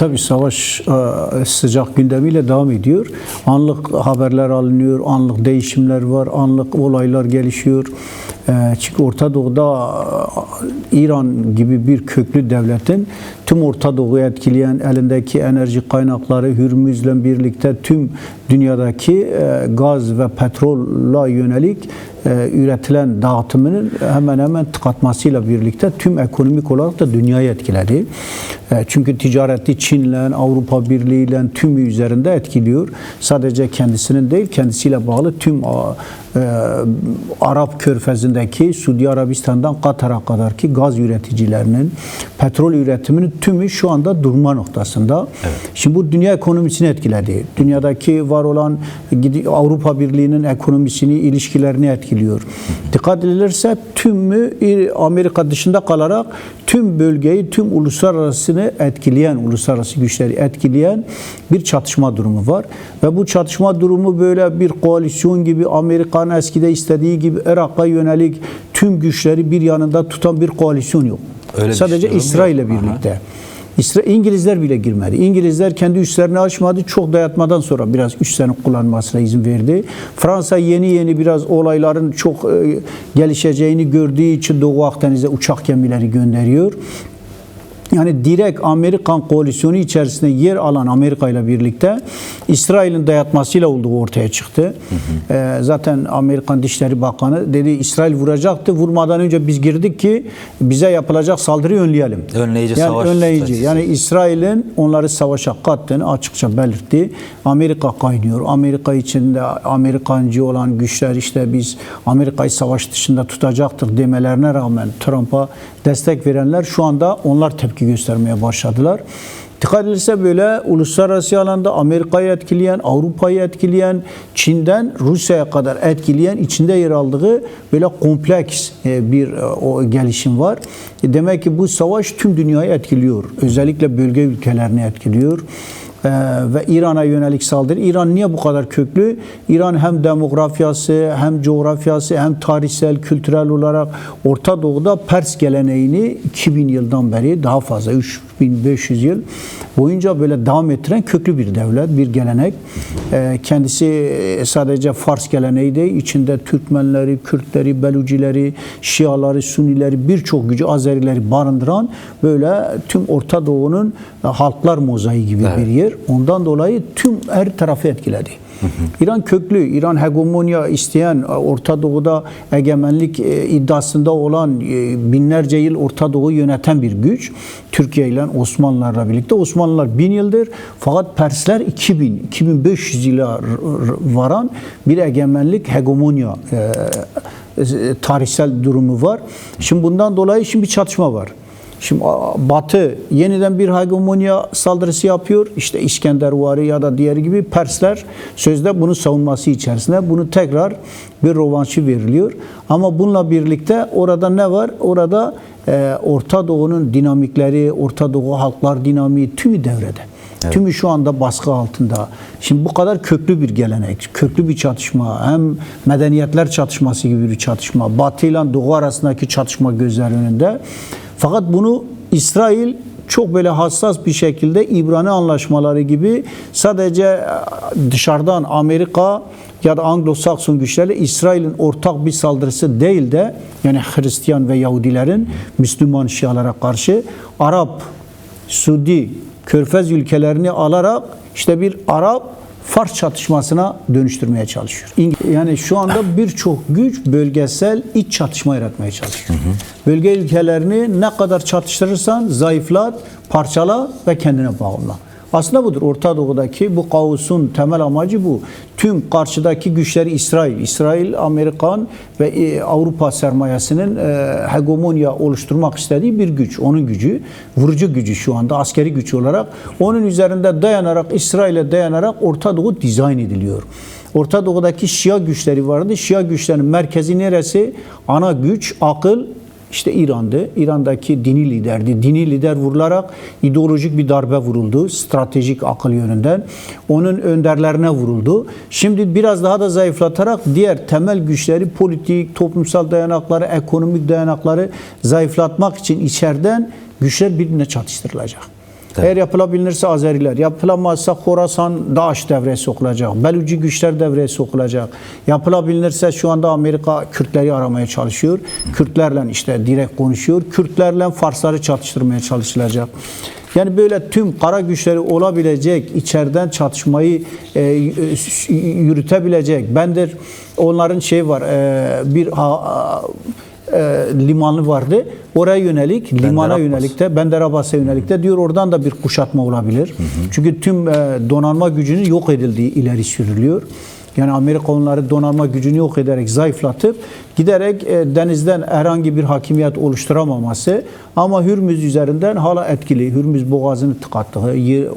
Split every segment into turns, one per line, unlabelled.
Tabii savaş sıcak gündemiyle devam ediyor. Anlık haberler alınıyor, anlık değişimler var, anlık olaylar gelişiyor. Çünkü Orta Doğu'da İran gibi bir köklü devletin tüm Orta Doğu'yu etkileyen elindeki enerji kaynakları Hürmüz'le birlikte tüm dünyadaki gaz ve petrolla yönelik üretilen dağıtımının hemen hemen tıkatmasıyla birlikte tüm ekonomik olarak da dünyayı etkiledi. Çünkü ticareti Çin'le, Avrupa Birliği'yle tümü üzerinde etkiliyor. Sadece kendisinin değil, kendisiyle bağlı tüm Arap Körfezi'ndeki Suudi Arabistan'dan Katar'a kadarki gaz üreticilerinin, petrol üretiminin tümü şu anda durma noktasında. Evet. Şimdi bu dünya ekonomisini etkiledi. Dünyadaki var olan Avrupa Birliği'nin ekonomisini, ilişkilerini etkiliyor. Dikkat edilirse tümü Amerika dışında kalarak tüm bölgeyi, tüm uluslararasını etkileyen, uluslararası güçleri etkileyen bir çatışma durumu var. Ve bu çatışma durumu böyle bir koalisyon gibi, Amerika'nın eskide istediği gibi Irak'a yönelik tüm güçleri bir yanında tutan bir koalisyon yok. Öyle sadece İsrail ile birlikte. İngilizler bile girmedi. İngilizler kendi üslerini açmadı. Çok dayatmadan sonra biraz üslerini kullanmasına izin verdi. Fransa yeni biraz olayların çok gelişeceğini gördüğü için Doğu Akdeniz'e uçak gemileri gönderiyor. Yani direkt Amerikan koalisyonu içerisinde yer alan Amerika ile birlikte İsrail'in dayatmasıyla olduğu ortaya çıktı. Zaten Amerikan Dışişleri Bakanı dedi İsrail vuracaktı. Vurmadan önce biz girdik ki bize yapılacak saldırıyı önleyelim.
Önleyici savaş.
Önleyici. Yani İsrail'in onları savaşa kattığını açıkça belirtti. Amerika kaynıyor. Amerika içinde Amerikancı olan güçler işte biz Amerika'yı savaş dışında tutacaktır demelerine rağmen Trump'a destek verenler şu anda onlar tepki göstermeye başladılar. Dikkat edilirse böyle uluslararası alanda Amerika'yı etkileyen, Avrupa'yı etkileyen, Çin'den Rusya'ya kadar etkileyen, içinde yer aldığı böyle kompleks bir o gelişim var. Demek ki bu savaş tüm dünyayı etkiliyor. Özellikle bölge ülkelerini etkiliyor. Ve İran'a yönelik saldırı. İran niye bu kadar köklü? İran hem demografyası, hem coğrafyası, hem tarihsel, kültürel olarak Orta Doğu'da Pers geleneğini 2000 yıldan beri daha fazla 3500 yıl boyunca böyle devam ettiren köklü bir devlet, bir gelenek. Kendisi sadece Fars geleneği değil, içinde Türkmenleri, Kürtleri, Belucileri, Şiaları, Sunileri, birçok gücü, Azerileri barındıran böyle tüm Orta Doğu'nun halklar mozaiği gibi bir yer. Ondan dolayı tüm her tarafı etkiledi. İran köklü, İran hegemonya isteyen, Orta Doğu'da egemenlik iddiasında olan binlerce yıl Orta Doğu'yu yöneten bir güç. Türkiye ile Osmanlılarla birlikte. Osmanlılar 1000 yıldır fakat Persler 2500 yıla varan bir egemenlik, hegemonya tarihsel durumu var. Şimdi bundan dolayı bir çatışma var. Şimdi Batı yeniden bir hegemonya saldırısı yapıyor. İşte İskendervari ya da diğeri gibi Persler sözde bunun savunması içerisinde bunu tekrar bir rövanşı veriliyor. Ama bununla birlikte orada ne var? Orada Orta Doğu'nun dinamikleri, Orta Doğu halklar dinamiği tümü devrede. Evet. Tümü şu anda baskı altında. Şimdi bu kadar köklü bir gelenek, köklü bir çatışma, hem medeniyetler çatışması gibi bir çatışma, Batı ile Doğu arasındaki çatışma gözler önünde. Fakat bunu İsrail çok böyle hassas bir şekilde İbrani anlaşmaları gibi sadece dışarıdan Amerika ya da Anglo-Sakson güçlerle İsrail'in ortak bir saldırısı değil de yani Hristiyan ve Yahudilerin Müslüman Şialara karşı Arap, Suudi, Körfez ülkelerini alarak işte bir Arap-Fars çatışmasına dönüştürmeye çalışıyor. Yani şu anda birçok güç bölgesel iç çatışma yaratmaya çalışıyor. Bölge ülkelerini ne kadar çatıştırırsan zayıflat, parçala ve kendine bağla. Aslında budur. Orta Doğu'daki bu kaosun temel amacı bu. Tüm karşıdaki güçleri İsrail, Amerikan ve Avrupa sermayesinin hegemonya oluşturmak istediği bir güç. Onun gücü, vurucu gücü şu anda askeri güç olarak. Onun üzerinde dayanarak, İsrail'e dayanarak Orta Doğu dizayn ediliyor. Orta Doğu'daki Şia güçleri vardı. Şia güçlerinin merkezi neresi? Ana güç, akıl, İşte İran'dı. İran'daki dini liderdi. Dini lider vurularak ideolojik bir darbe vuruldu. Stratejik akıl yönünden. Onun önderlerine vuruldu. Şimdi biraz daha da zayıflatarak diğer temel güçleri, politik, toplumsal dayanakları, ekonomik dayanakları zayıflatmak için içeriden güçler birbirine çatıştırılacak.
Evet.
Eğer yapılabilirse Azeriler, yapılamazsa Khorasan, Daesh devreye sokulacak, Beluci güçler devreye sokulacak. Yapılabilirse şu anda Amerika Kürtleri aramaya çalışıyor. Kürtlerle işte direkt konuşuyor. Kürtlerle Farsları çatıştırmaya çalışılacak. Yani böyle tüm kara güçleri olabilecek, içeriden çatışmayı yürütebilecek. Bendir onların var, bir limanı vardı. Oraya yönelik, limana yönelik de, Bender Abbas'a yönelik de diyor oradan da bir kuşatma olabilir. Çünkü tüm donanma gücünün yok edildiği ileri sürülüyor. Yani Amerika onları donanma gücünü yok ederek, zayıflatıp giderek denizden herhangi bir hakimiyet oluşturamaması ama Hürmüz üzerinden hala etkili. Hürmüz boğazını tıkattığı,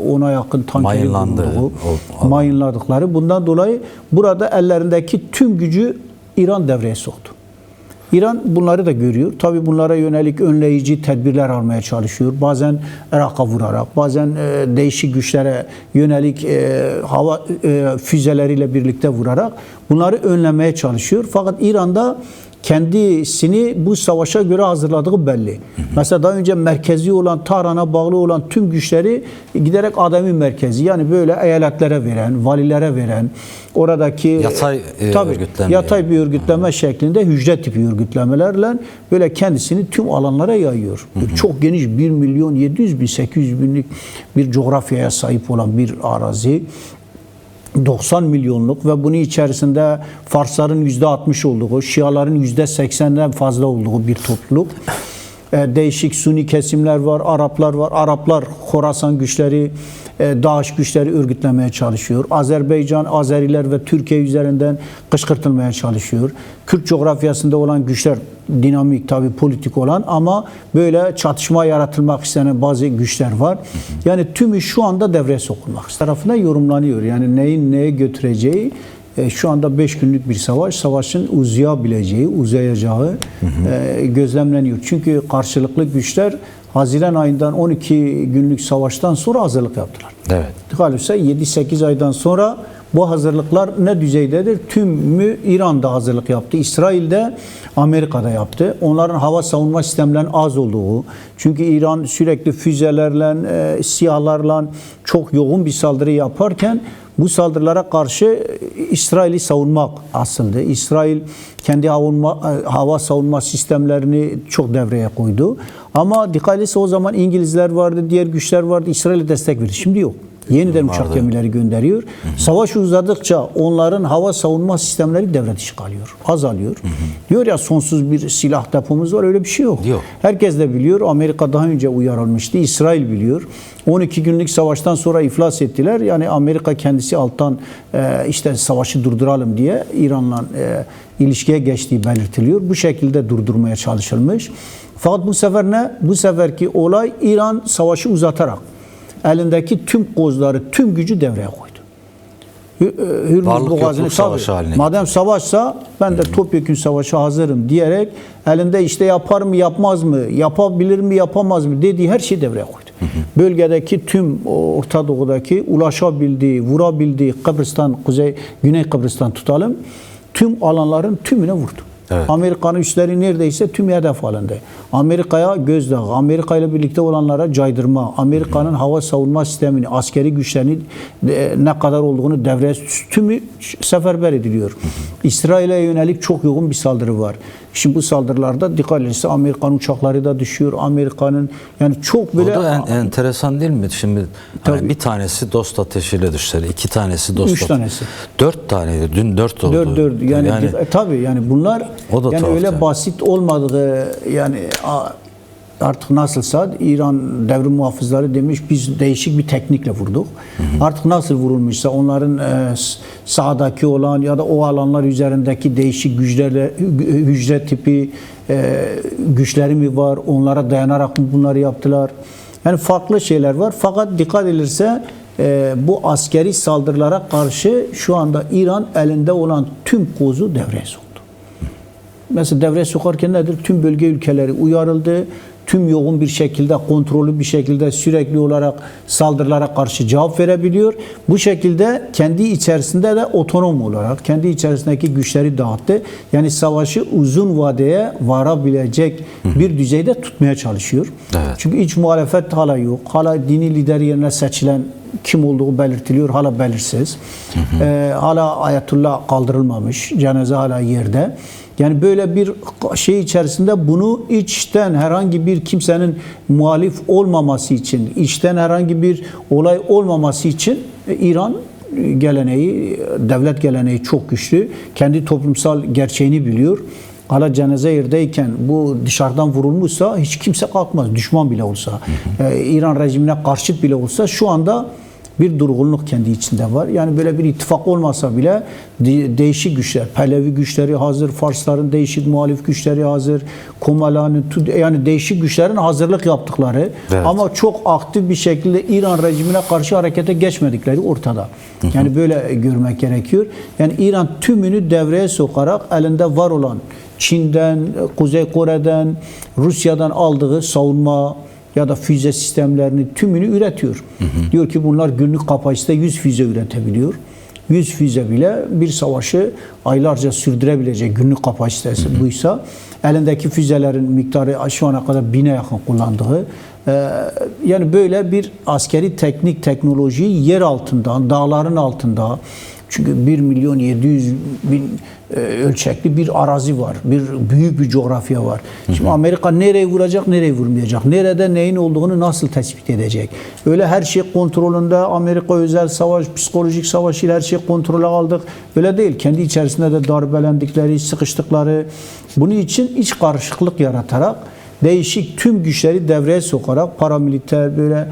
ona yakın tankeri bulunduğu, mayınladıkları. Bundan dolayı burada ellerindeki tüm gücü İran devreye soktu. İran bunları da görüyor. Tabii bunlara yönelik önleyici tedbirler almaya çalışıyor. Bazen Irak'a vurarak, bazen değişik güçlere yönelik hava füzeleriyle birlikte vurarak bunları önlemeye çalışıyor. Fakat İran'da kendisini bu savaşa göre hazırladığı belli. Mesela daha önce merkezi olan, Tahran'a bağlı olan tüm güçleri giderek ademi merkezi, yani böyle eyaletlere veren, valilere veren, oradaki
yatay örgütleme,
yatay bir örgütleme şeklinde hücre tipi örgütlemelerle böyle kendisini tüm alanlara yayıyor. Çok geniş 1.700.000-800.000'lik bir coğrafyaya sahip olan bir arazi. 90 milyonluk ve bunun içerisinde Farsların %60 olduğu, Şiaların %80'den fazla olduğu bir topluluk. Değişik Suni kesimler var, Araplar var. Araplar Khorasan güçleri, Daesh güçleri örgütlemeye çalışıyor. Azerbaycan, Azeriler ve Türkiye üzerinden kışkırtılmaya çalışıyor. Kürt coğrafyasında olan güçler dinamik, tabii politik olan ama böyle çatışma yaratılmak istenen bazı güçler var. Yani tümü şu anda devreye sokulmak tarafına yorumlanıyor. Yani neyin neye götüreceği şu anda 5 günlük bir savaş, savaşın uzayacağı gözlemleniyor. Çünkü karşılıklı güçler Haziran ayından 12 günlük savaştan sonra hazırlık yaptılar.
Evet.
Dolayısıyla 7-8 aydan sonra bu hazırlıklar ne düzeydedir? Tümü İran'da hazırlık yaptı. İsrail'de, Amerika'da yaptı. Onların hava savunma sistemlerinin az olduğu. Çünkü İran sürekli füzelerle, SİHA'larla çok yoğun bir saldırı yaparken bu saldırılara karşı İsrail'i savunmak asıldı. İsrail kendi hava savunma sistemlerini çok devreye koydu. Ama dikkat etse o zaman İngilizler vardı, diğer güçler vardı. İsrail'e destek verdi. Şimdi yok. Yeniden uçak gemileri gönderiyor. Savaş uzadıkça onların hava savunma sistemleri devre dışı kalıyor. Azalıyor. Diyor ya sonsuz bir silah depomuz var. Öyle bir şey yok. Herkes de biliyor. Amerika daha önce uyarılmıştı. İsrail biliyor. 12 günlük savaştan sonra iflas ettiler. Yani Amerika kendisi alttan işte savaşı durduralım diye İran'la ilişkiye geçtiği belirtiliyor. Bu şekilde durdurmaya çalışılmış. Fakat bu sefer ne? Bu seferki olay İran savaşı uzatarak elindeki tüm kozları, tüm gücü devreye koydu. Hürmüz Boğazı'nı tabii, madem savaşsa ben de topyekün savaşa hazırım diyerek elinde işte yapar mı yapmaz mı, yapabilir mi yapamaz mı dediği her şeyi devreye koydu. Bölgedeki tüm Orta Doğu'daki ulaşabildiği, vurabildiği Kıbrıs'tan, Güney Kıbrıs'tan tutalım, tüm alanların tümüne vurdu. Evet. Amerika'nın üsleri neredeyse tüm hedef alındı. Amerika'ya gözdağı, Amerika ile birlikte olanlara caydırma, Amerika'nın hava savunma sistemini, askeri güçlerini ne kadar olduğunu devreye tümü seferber ediliyor. İsrail'e yönelik çok yoğun bir saldırı var. Şimdi bu saldırılarda dikkat edilirse Amerikan uçakları da düşüyor. Amerika'nın yani çok böyle...
O da enteresan değil mi? Şimdi hani bir tanesi dost ateşiyle düşer, 2 tanesi dost
3 tanesi.
4 taneydi. Dün 4 oldu.
4 yani tabii yani bunlar yani öyle basit olmadığı yani artık nasılsa İran devrim muhafızları demiş biz değişik bir teknikle vurduk. Artık nasıl vurulmuşsa onların sahadaki olan ya da o alanlar üzerindeki değişik güçlerle hücre tipi güçleri mi var? Onlara dayanarak mı bunları yaptılar? Yani farklı şeyler var. Fakat dikkat edilirse bu askeri saldırılara karşı şu anda İran elinde olan tüm kozu devreye soktu. mesela devreye sokarken nedir? Tüm bölge ülkeleri uyarıldı. Tüm yoğun bir şekilde, kontrollü bir şekilde sürekli olarak saldırılara karşı cevap verebiliyor. Bu şekilde kendi içerisinde de otonom olarak kendi içerisindeki güçleri dağıttı. Yani savaşı uzun vadeye varabilecek bir düzeyde tutmaya çalışıyor.
Evet.
Çünkü iç muhalefet hala yok. Hala dini lider yerine seçilen kim olduğu belirtiliyor. Hala belirsiz. Hala Ayetullah kaldırılmamış. Cenaze hala yerde. Yani böyle bir şey içerisinde bunu içten herhangi bir kimsenin muhalif olmaması için, içten herhangi bir olay olmaması için İran geleneği, devlet geleneği çok güçlü. Kendi toplumsal gerçeğini biliyor. Hala cenaze yerdeyken bu dışarıdan vurulmuşsa hiç kimse kalkmaz. Düşman bile olsa, İran rejimine karşıt bile olsa şu anda bir durgunluk kendi içinde var. Yani böyle bir ittifak olmasa bile değişik güçler, Pehlevi güçleri hazır, Farsların değişik muhalif güçleri hazır, Komala'nın, yani değişik güçlerin hazırlık yaptıkları ama çok aktif bir şekilde İran rejimine karşı harekete geçmedikleri ortada. Yani böyle görmek gerekiyor. Yani İran tümünü devreye sokarak elinde var olan Çin'den, Kuzey Kore'den, Rusya'dan aldığı savunma ya da füze sistemlerini tümünü üretiyor. Diyor ki bunlar günlük kapasite 100 füze üretebiliyor. 100 füze bile bir savaşı aylarca sürdürebilecek günlük kapasitesi buysa, elindeki füzelerin miktarı şu ana kadar 1000'e yakın kullandığı, yani böyle bir askeri teknik teknolojiyi yer altından, dağların altında, çünkü 1.700.000 ölçekli bir arazi var. Büyük bir coğrafya var. Şimdi Amerika nereye vuracak, nereye vurmayacak? Nerede neyin olduğunu nasıl tespit edecek? Öyle her şey kontrolünde, Amerika özel savaş, psikolojik savaş ile her şey kontrole aldık. Öyle değil. Kendi içerisinde de darbelendikleri, sıkıştıkları, bunun için iç karışıklık yaratarak değişik tüm güçleri devreye sokarak paramiliter böyle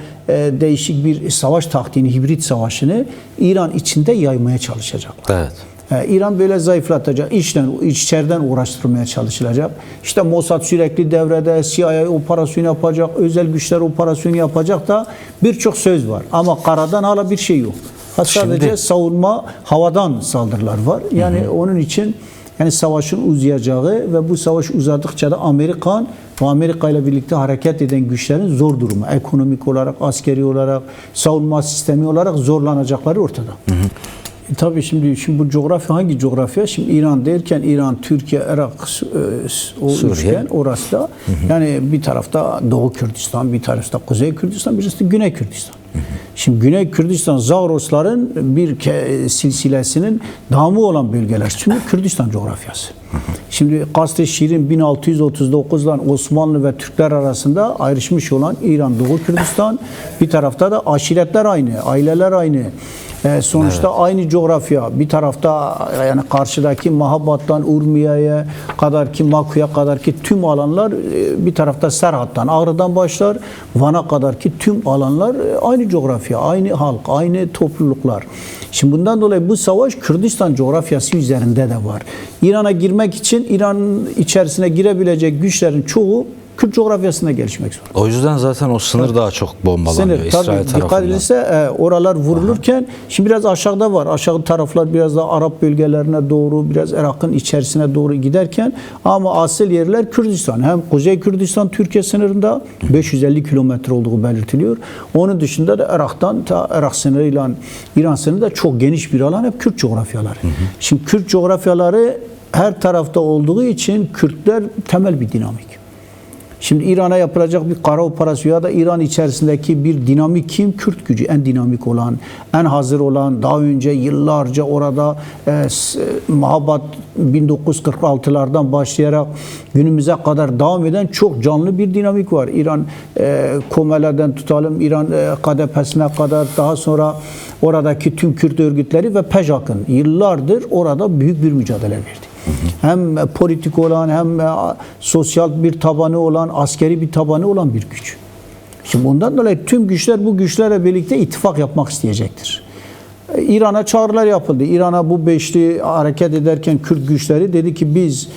değişik bir savaş taktiğini, hibrit savaşını İran içinde yaymaya çalışacak.
Evet.
İran böyle zayıflatacak, içeriden uğraştırmaya çalışılacak. İşte Mossad sürekli devrede, CIA operasyon yapacak, özel güçler operasyonu yapacak da birçok söz var. Ama karadan hala bir şey yok. Sadece savunma, havadan saldırılar var. Yani onun için yani savaşın uzayacağı ve bu savaş uzadıkça da Amerika ile birlikte hareket eden güçlerin zor durumu, ekonomik olarak, askeri olarak, savunma sistemi olarak zorlanacakları ortada. Tabii şimdi bu coğrafya hangi coğrafya? Şimdi İran derken İran, Türkiye, Irak, o üçgen orası da yani bir tarafta Doğu Kürdistan, bir tarafta Kuzey Kürdistan, birisi de Güney Kürdistan. Şimdi Güney Kürdistan Zagrosların bir silsilesinin damı olan bölgeler. Şimdi Kürdistan coğrafyası. Şimdi Kasr-ı Şirin 1639'dan Osmanlı ve Türkler arasında ayrışmış olan İran Doğu Kürdistan, bir tarafta da aşiretler aynı, aileler aynı. Sonuçta aynı coğrafya. Bir tarafta yani karşıdaki Mahabat'tan Urmiye'ye kadar ki Maku'ya kadar ki tüm alanlar, bir tarafta Serhat'tan Ağrı'dan başlar Van'a kadar ki tüm alanlar aynı coğrafya, aynı halk, aynı topluluklar. Şimdi bundan dolayı bu savaş Kürdistan coğrafyası üzerinde de var. İran'a girmek için İran'ın içerisine girebilecek güçlerin çoğu Kürt coğrafyasında gelişmek zorunda.
O yüzden zaten o sınır daha çok bombalanıyor İsrail tarafından.
Dikkat edilse oralar vurulurken şimdi biraz aşağıda var. Aşağı taraflar biraz da Arap bölgelerine doğru, biraz Irak'ın içerisine doğru giderken ama asıl yerler Kürdistan. Hem Kuzey Kürdistan Türkiye sınırında 550 kilometre olduğu belirtiliyor. Onun dışında da Irak'tan Irak sınırıyla İran sınırında çok geniş bir alan hep Kürt coğrafyaları. Şimdi Kürt coğrafyaları her tarafta olduğu için Kürtler temel bir dinamik. Şimdi İran'a yapılacak bir kara operasyonu ya da İran içerisindeki bir dinamik kim? Kürt gücü en dinamik olan, en hazır olan, daha önce yıllarca orada Mahabat 1946'lardan başlayarak günümüze kadar devam eden çok canlı bir dinamik var. İran Komela'dan tutalım, İran KDP'sine kadar, daha sonra oradaki tüm Kürt örgütleri ve PJAK'ın yıllardır orada büyük bir mücadele verdi. Hem politik olan, hem sosyal bir tabanı olan, askeri bir tabanı olan bir güç. Şimdi bundan dolayı tüm güçler bu güçlerle birlikte ittifak yapmak isteyecektir. İran'a çağrılar yapıldı. İran'a bu beşli hareket ederken Kürt güçleri dedi ki biz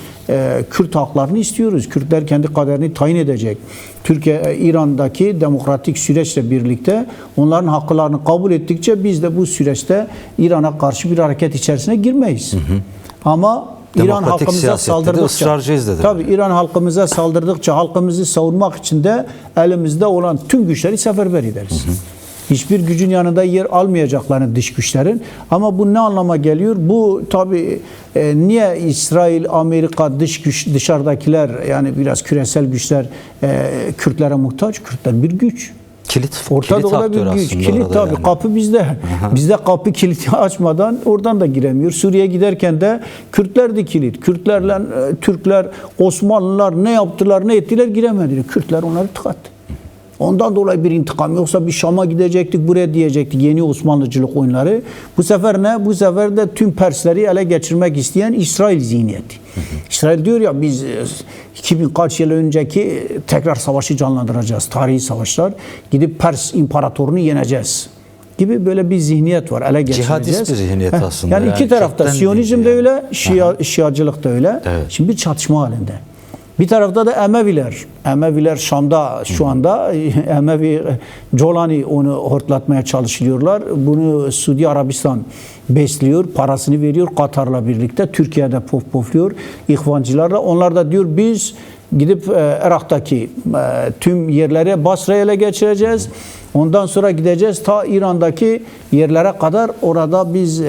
Kürt haklarını istiyoruz. Kürtler kendi kaderini tayin edecek. Türkiye, İran'daki demokratik süreçle birlikte onların haklarını kabul ettikçe biz de bu süreçte İran'a karşı bir hareket içerisine girmeyiz. Ama İran
Demokratik
halkımıza
siyasette de
saldırdıkça,
ısrarcıyız dediler.
tabii İran halkımıza saldırdıkça halkımızı savunmak için de elimizde olan tüm güçleri seferber ederiz. Hiçbir gücün yanında yer almayacaklarını dış güçlerin. Ama bu ne anlama geliyor? Bu tabii niye İsrail, Amerika, dış güç, dışarıdakiler yani biraz küresel güçler Kürtlere muhtaç? Kürtler bir güç. Orta
kilit
Doğu'da bir
aktör
güç.
aslında
Kilit
orada
tabii.
yani.
Kapı bizde. Bizde kapı kilidi açmadan oradan da giremiyor. Suriye'ye giderken de Kürtler de kilit. Kürtlerle Türkler, Osmanlılar ne yaptılar, ne ettiler giremediler. Kürtler onları tıkattı. Ondan dolayı bir intikam. Yoksa bir Şam'a gidecektik, buraya diyecektik. Yeni Osmanlıcılık oyunları. Bu sefer ne? Bu sefer de tüm Persleri ele geçirmek isteyen İsrail zihniyeti. İsrail diyor ya biz 2000 kaç yıl önceki tekrar savaşı canlandıracağız. Tarihi savaşlar. Gidip Pers imparatorunu yeneceğiz gibi böyle bir zihniyet var. Ele geçireceğiz.
Cihadist bir zihniyet aslında.
Yani iki tarafta.
kökten
Siyonizm de
yani.
öyle, Şiacılık da öyle.
Evet.
Şimdi bir çatışma halinde. Bir tarafta da Emeviler. Emeviler Şam'da şu anda Emevi Colani onu hortlatmaya çalışıyorlar. Bunu Suudi Arabistan besliyor, parasını veriyor Katar'la birlikte. Türkiye'de pofluyor İhvancılarla. Onlar da diyor biz gidip Irak'taki tüm yerlere Basra'ya ele geçireceğiz. Ondan sonra gideceğiz ta İran'daki yerlere kadar orada biz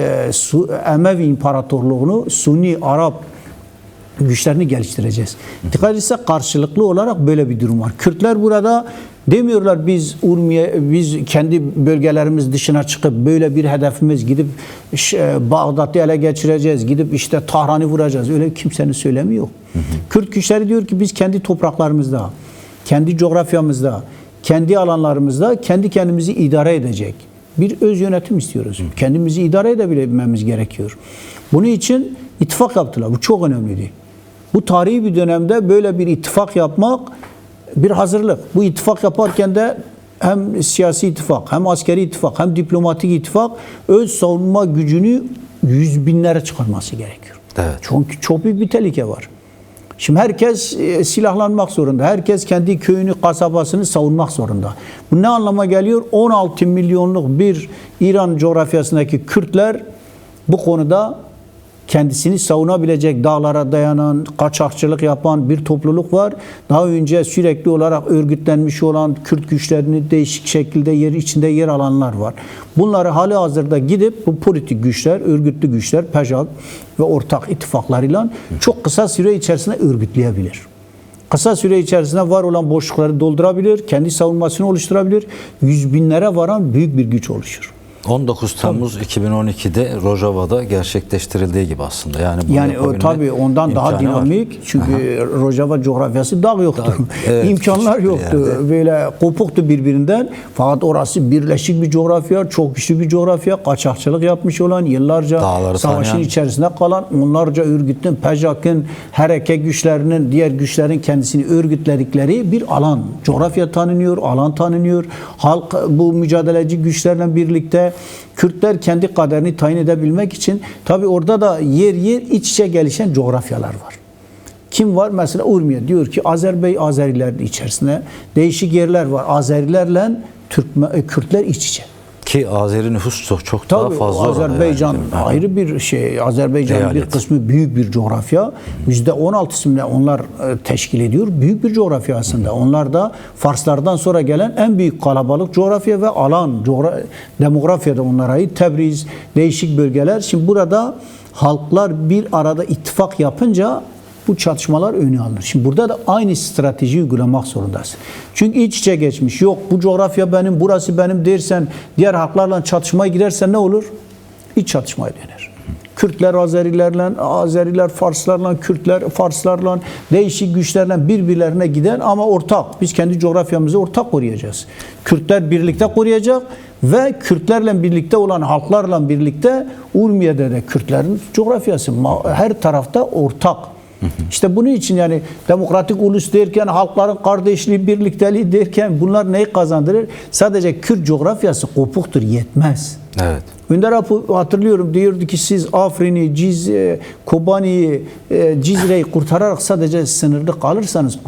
Emevi İmparatorluğunu Sunni Arap güçlerini geliştireceğiz. Dikkat etse karşılıklı olarak böyle bir durum var. Kürtler burada demiyorlar biz biz kendi bölgelerimiz dışına çıkıp böyle bir hedefimiz gidip Bağdat'ı ele geçireceğiz. Gidip işte Tahran'ı vuracağız. Öyle kimsenin söylemi yok. Kürt güçleri diyor ki biz kendi topraklarımızda, kendi coğrafyamızda, kendi alanlarımızda kendi kendimizi idare edecek bir öz yönetim istiyoruz. Kendimizi idare edebilmemiz gerekiyor. Bunun için ittifak yaptılar. Bu çok önemliydi. Bu tarihi bir dönemde böyle bir ittifak yapmak bir hazırlık. Bu ittifak yaparken de hem siyasi ittifak, hem askeri ittifak, hem diplomatik ittifak öz savunma gücünü yüz binlere çıkarması gerekiyor.
Evet.
Çünkü çok büyük bir tehlike var. Şimdi herkes silahlanmak zorunda. Herkes kendi köyünü, kasabasını savunmak zorunda. Bu ne anlama geliyor? 16 milyonluk bir İran coğrafyasındaki Kürtler bu konuda kendisini savunabilecek, dağlara dayanan, kaçakçılık yapan bir topluluk var. Daha önce sürekli olarak örgütlenmiş olan Kürt güçlerini değişik şekilde içinde yer alanlar var. Bunları hali hazırda gidip bu politik güçler, örgütlü güçler, PEJAK ve ortak ittifaklarıyla çok kısa süre içerisinde örgütleyebilir. Kısa süre içerisinde var olan boşlukları doldurabilir, kendi savunmasını oluşturabilir. Yüz binlere varan büyük bir güç oluşur.
19 Temmuz 2012'de Rojava'da gerçekleştirildiği gibi aslında. Yani
tabii ondan daha dinamik. Çünkü Rojava coğrafyası dağ yoktu.
Evet,
İmkanlar yoktu. Böyle kopuktu birbirinden. Fakat orası birleşik bir coğrafya, çok güçlü bir coğrafya. Kaçakçılık yapmış olan, yıllarca
dağları
savaşın
tanıyan,
içerisinde kalan, onlarca örgütün, PEJAK'ın, hareket güçlerinin, diğer güçlerin kendisini örgütledikleri bir alan. Coğrafya tanınıyor, alan tanınıyor. Halk bu mücadeleci güçlerle birlikte Kürtler kendi kaderini tayin edebilmek için tabi orada da yer iç içe gelişen coğrafyalar var. Kim var? Mesela Urmiye diyor ki Azeriler içerisinde değişik yerler var. Azerilerle Kürtler iç içe.
Ki Azeri nüfus çok daha
Tabii,
fazla.
Azerbaycan yani. Ayrı bir şey. Azerbaycan'ın bir kısmı büyük bir coğrafya. %16'sını onlar teşkil ediyor. Büyük bir coğrafya aslında. Onlar da Farslardan sonra gelen en büyük kalabalık coğrafya ve alan. Demografyada onlara ait. Tebriz, değişik bölgeler. Şimdi burada halklar bir arada ittifak yapınca bu çatışmalar öne alınır. Şimdi burada da aynı strateji uygulamak zorundasın. Çünkü iç içe geçmiş. Yok bu coğrafya benim, burası benim dersen, diğer halklarla çatışmaya girersen ne olur? İç çatışmaya döner. Kürtler Azerilerle, Azeriler Farslarla, Kürtler Farslarla, değişik güçlerle birbirlerine giden ama ortak. Biz kendi coğrafyamızı ortak koruyacağız. Kürtler birlikte koruyacak ve Kürtlerle birlikte olan halklarla birlikte Urmiye'de de Kürtlerin coğrafyası her tarafta ortak. İşte bunun için yani demokratik ulus derken, halkların kardeşliği, birlikteliği derken bunlar neyi kazandırır? Sadece Kürt coğrafyası kopuktur, yetmez.
Evet.
Önder hatırlıyorum diyordu ki siz Afrin'i, Kobani'yi, Cizre'yi kurtararak sadece sınırlı kalırsanız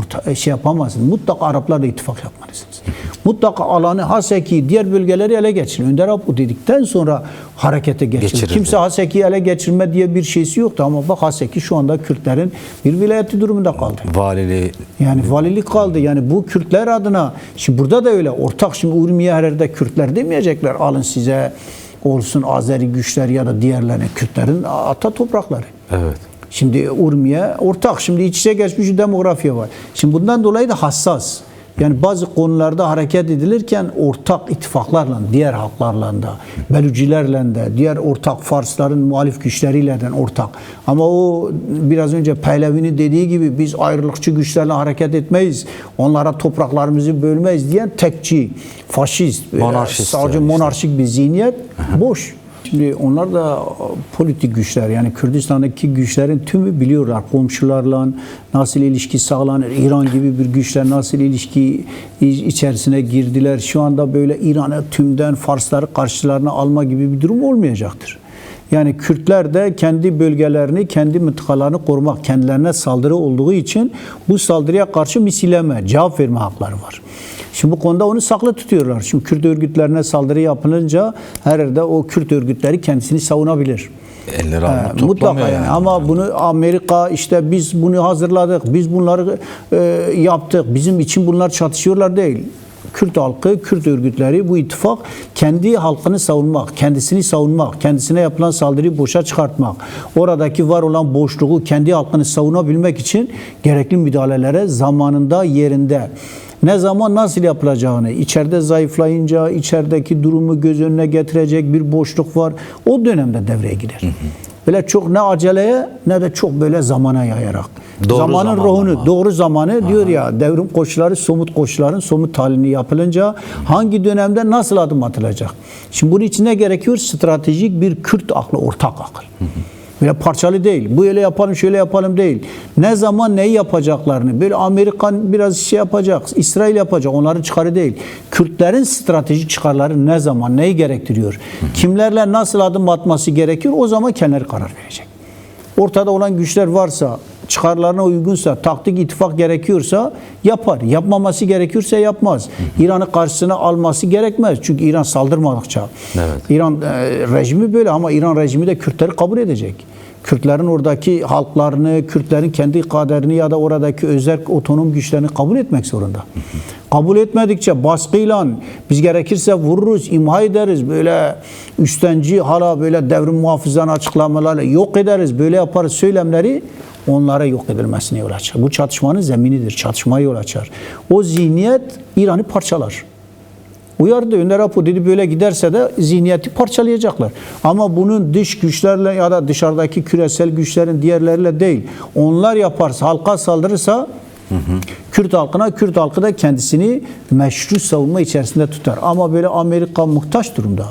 yapamazsınız. Mutlaka Araplarla ittifak yapmalısınız. mutlaka alanı Haseki diğer bölgeleri ele geçirin. Önder Apo dedikten sonra harekete geçirir. Kimse Haseki'yi ele geçirme diye bir şeysi yoktu ama bak Haseki şu anda Kürtlerin bir vilayeti durumunda kaldı.
Valiliği.
Yani valilik kaldı. Yani bu Kürtler adına şimdi burada da öyle ortak şimdi Urmiye her yerde Kürtler demeyecekler. Alın size olsun Azeri güçler ya da diğerlerine Kürtlerin ata toprakları.
Evet.
Şimdi Urmiye ortak. Şimdi iç içe geçmiş bir demografya var. Şimdi bundan dolayı da hassas. Yani bazı konularda hareket edilirken ortak ittifaklarla, diğer halklarla da, Belücilerle de, diğer ortak Farsların muhalif güçleriyle de ortak. Ama o biraz önce Pehlevi'nin dediği gibi biz ayrılıkçı güçlerle hareket etmeyiz, onlara topraklarımızı bölmeyiz diyen tekçi, faşist, sadece monarşik bir zihniyet boş. Şimdi onlar da politik güçler yani Kürdistan'daki güçlerin tümü biliyorlar komşularla nasıl ilişki sağlanır. İran gibi bir güçler nasıl ilişki içerisine girdiler. Şu anda böyle İran'ı tümden Farsları karşılarına alma gibi bir durum olmayacaktır. Yani Kürtler de kendi bölgelerini, kendi mıntıkalarını korumak, kendilerine saldırı olduğu için bu saldırıya karşı misilleme, cevap verme hakları var. Şimdi bu konuda onu saklı tutuyorlar. Şimdi Kürt örgütlerine saldırı yapılınca her yerde o Kürt örgütleri kendisini savunabilir.
Elleri almak
mutlaka yani. Ama bunu Amerika işte biz bunu hazırladık, biz bunları yaptık, bizim için bunlar çatışıyorlar değil. Kürt halkı, Kürt örgütleri bu ittifak kendi halkını savunmak, kendisini savunmak, kendisine yapılan saldırıyı boşa çıkartmak, oradaki var olan boşluğu kendi halkını savunabilmek için gerekli müdahalelere zamanında, yerinde ne zaman nasıl yapılacağını, içeride zayıflayınca içerideki durumu göz önüne getirecek bir boşluk var. O dönemde devreye girer. Böyle çok ne aceleye ne de çok böyle zamana yayarak. Zamanın ruhunu, doğru zamanı diyor ya devrim koşulları, somut koşulların somut halini yapılınca hangi dönemde nasıl adım atılacak? Şimdi bunun için ne gerekiyor? Stratejik bir Kürt aklı, ortak akıl. Böyle parçalı değil. Bu öyle yapalım, şöyle yapalım değil. Ne zaman neyi yapacaklarını, böyle Amerikan biraz şey yapacak, İsrail yapacak, onların çıkarı değil. Kürtlerin stratejik çıkarları ne zaman, neyi gerektiriyor? Kimlerle nasıl adım atması gerekiyor? O zaman kendileri karar verecek. Ortada olan güçler varsa, çıkarlarına uygunsa, taktik ittifak gerekiyorsa yapar. Yapmaması gerekiyorsa yapmaz. İran'ı karşısına alması gerekmez. Çünkü İran saldırmadıkça.
Evet.
İran rejimi böyle ama İran rejimi de Kürtleri kabul edecek. Kürtlerin oradaki halklarını, Kürtlerin kendi kaderini ya da oradaki özel otonom güçlerini kabul etmek zorunda. Kabul etmedikçe baskıyla biz gerekirse vururuz, imha ederiz. Böyle üstenci hala böyle devrim muhafızan açıklamalarla yok ederiz. Böyle yaparız söylemleri onlara yok edilmesine yol açar. Bu çatışmanın zeminidir. Çatışmaya yol açar. O zihniyet İran'ı parçalar. Uyardı. Önder Apo dedi böyle giderse de zihniyeti parçalayacaklar. Ama bunun dış güçlerle ya da dışarıdaki küresel güçlerin diğerleriyle değil. Onlar yaparsa, halka saldırırsa Kürt halkına, Kürt halkı da kendisini meşru savunma içerisinde tutar. Ama böyle Amerika muhtaç durumda.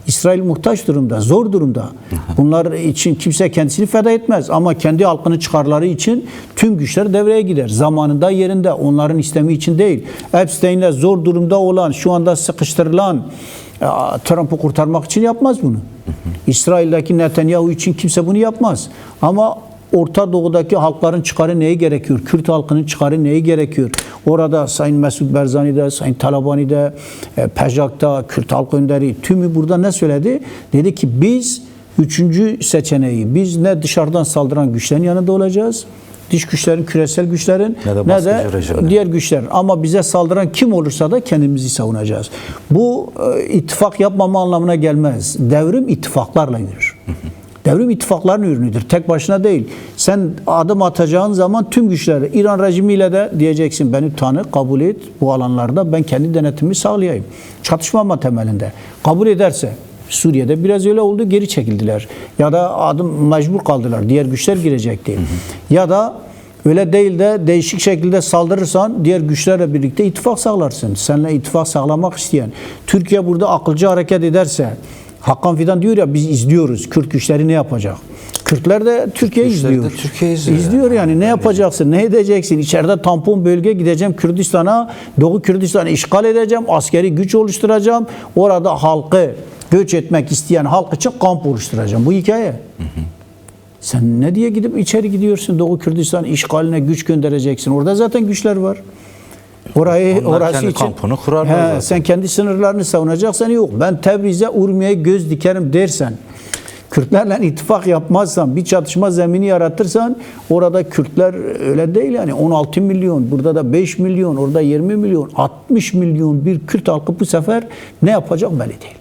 İsrail muhtaç durumda, zor durumda. Bunlar için kimse kendisini feda etmez. Ama kendi halkının çıkarları için tüm güçler devreye gider. Zamanında, yerinde. Onların istemi için değil. Epstein'le zor durumda olan, şu anda sıkıştırılan Trump'ı kurtarmak için yapmaz bunu. İsrail'deki Netanyahu için kimse bunu yapmaz. Ama Orta Doğu'daki halkların çıkarı neye gerekiyor? Kürt halkının çıkarı neye gerekiyor? Orada Sayın Mesut Barzani'de, Sayın Talabani'de, Pejak'ta, Kürt halk önderi tümü burada ne söyledi? Dedi ki biz üçüncü seçeneği, biz ne dışarıdan saldıran güçlerin yanında olacağız, dış güçlerin, küresel güçlerin ne de diğer güçlerin. Ama bize saldıran kim olursa da kendimizi savunacağız. Bu ittifak yapmama anlamına gelmez. Devrim ittifaklarla yürür. Devrim ittifakların ürünüdür. Tek başına değil. Sen adım atacağın zaman tüm güçleri, İran rejimiyle de diyeceksin beni tanı, kabul et bu alanlarda ben kendi denetimimi sağlayayım. Çatışmama temelinde. Kabul ederse Suriye'de biraz öyle oldu, geri çekildiler. Ya da adım mecbur kaldılar. Diğer güçler girecekti. Ya da öyle değil de değişik şekilde saldırırsan diğer güçlerle birlikte ittifak sağlarsın. Seninle ittifak sağlamak isteyen. Türkiye burada akılcı hareket ederse Hakan Fidan diyor ya biz izliyoruz. Kürt güçleri ne yapacak? Kürtler de Türkiye izliyor. İzliyor yani ne yapacaksın? Ne edeceksin? İçeride tampon bölge gideceğim Kürdistan'a, Doğu Kürdistan'ı işgal edeceğim. Askeri güç oluşturacağım. Orada halkı göç etmek isteyen halk için kamp oluşturacağım. Bu hikaye. Sen ne diye gidip içeri gidiyorsun? Doğu Kürdistan işgaline güç göndereceksin. Orada zaten güçler var.
Onlar
orası
kendi
için
kampını kurarlar zaten.
sen kendi sınırlarını savunacaksan yok. Ben Tebriz'e, Urmiye'ye göz dikerim dersen, Kürtlerle ittifak yapmazsan, bir çatışma zemini yaratırsan, orada Kürtler öyle değil yani 16 milyon, burada da 5 milyon, orada 20 milyon, 60 milyon bir Kürt halkı bu sefer ne yapacak belli değil.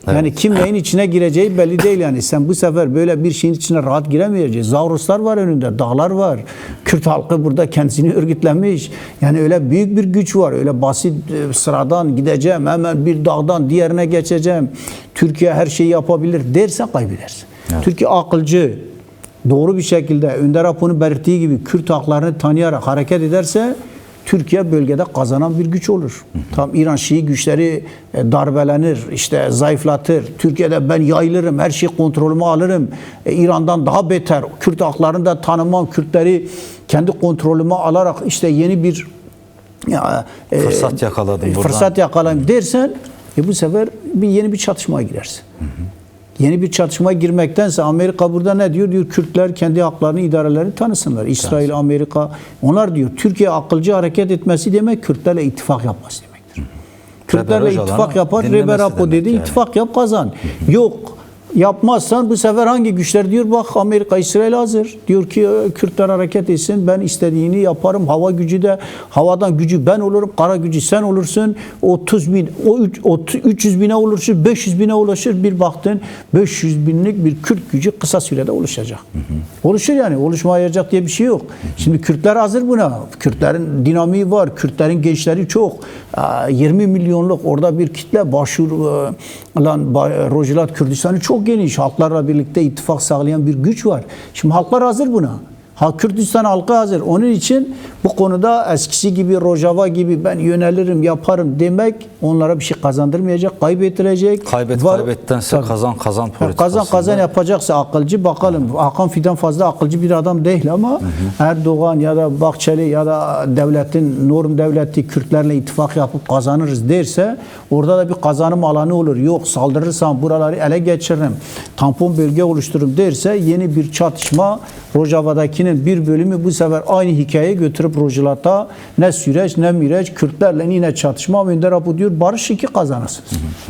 Yani kim neyin içine gireceği belli değil yani. Sen bu sefer böyle bir şeyin içine rahat giremeyeceksin. Zavruslar var önünde, dağlar var. Kürt halkı burada kendisini örgütlemiş. Yani öyle büyük bir güç var. Öyle basit sıradan gideceğim, hemen bir dağdan diğerine geçeceğim. Türkiye her şeyi yapabilir dersen kaybedersin. Evet. Türkiye akılcı, doğru bir şekilde Önder Apo'nun belirttiği gibi Kürt haklarını tanıyarak hareket ederse Türkiye bölgede kazanan bir güç olur. Tam İran Şii güçleri darbelenir, işte zayıflatır. Türkiye'de ben yayılırım, her şeyi kontrolüme alırım. İran'dan daha beter. Kürt haklarını da tanımam, Kürtleri kendi kontrolüme alarak işte yeni bir
fırsat yakaladım buradan.
Fırsat yakalayayım dersen bu sefer yeni bir çatışmaya girersin. Yeni bir çatışmaya girmektense Amerika burada ne diyor? Diyor Kürtler kendi haklarını, idarelerini tanısınlar. İsrail, Amerika onlar diyor. Türkiye akılcı hareket etmesi demek Kürtlerle ittifak yapması demektir. Kürtlerle ittifak yapar. Reber Apo dedi yani. İttifak yap kazan. Yok. Yapmazsan bu sefer hangi güçler diyor? Bak Amerika, İsrail hazır. Diyor ki Kürtler hareket etsin. Ben istediğini yaparım. Hava gücü de havadan gücü ben olurum. Kara gücü sen olursun. 30 bin, 300 bine olursun. 500 bine ulaşır. Bir baktın 500 binlik bir Kürt gücü kısa sürede oluşacak. Oluşur yani. Oluşmayacak diye bir şey yok. Şimdi Kürtler hazır buna. Kürtlerin dinamiği var. Kürtlerin gençleri çok. 20 milyonluk orada bir kitle başvur Rojilat Kürdistan'ı çok geniş. Halklarla birlikte ittifak sağlayan bir güç var. Şimdi halklar hazır buna. Kürdistan halkı hazır. Onun için bu konuda eskisi gibi Rojava gibi ben yönelirim, yaparım demek onlara bir şey kazandırmayacak, kaybettirecek.
Kaybettense kazan politikası.
Kazan yapacaksa akılcı bakalım. Hakan Fidan fazla akılcı bir adam değil ama Erdoğan ya da Bahçeli ya da devletin, norm devleti Kürtlerle ittifak yapıp kazanırız derse orada da bir kazanım alanı olur. Yok saldırırsam buraları ele geçiririm, tampon bölge oluştururum derse yeni bir çatışma Rojava'dakinin bir bölümü bu sefer aynı hikayeyi götürüp Rojilat'a ne süreç ne mireç Kürtlerle yine çatışma Önder Apo diyor barış iki kazanırsınız.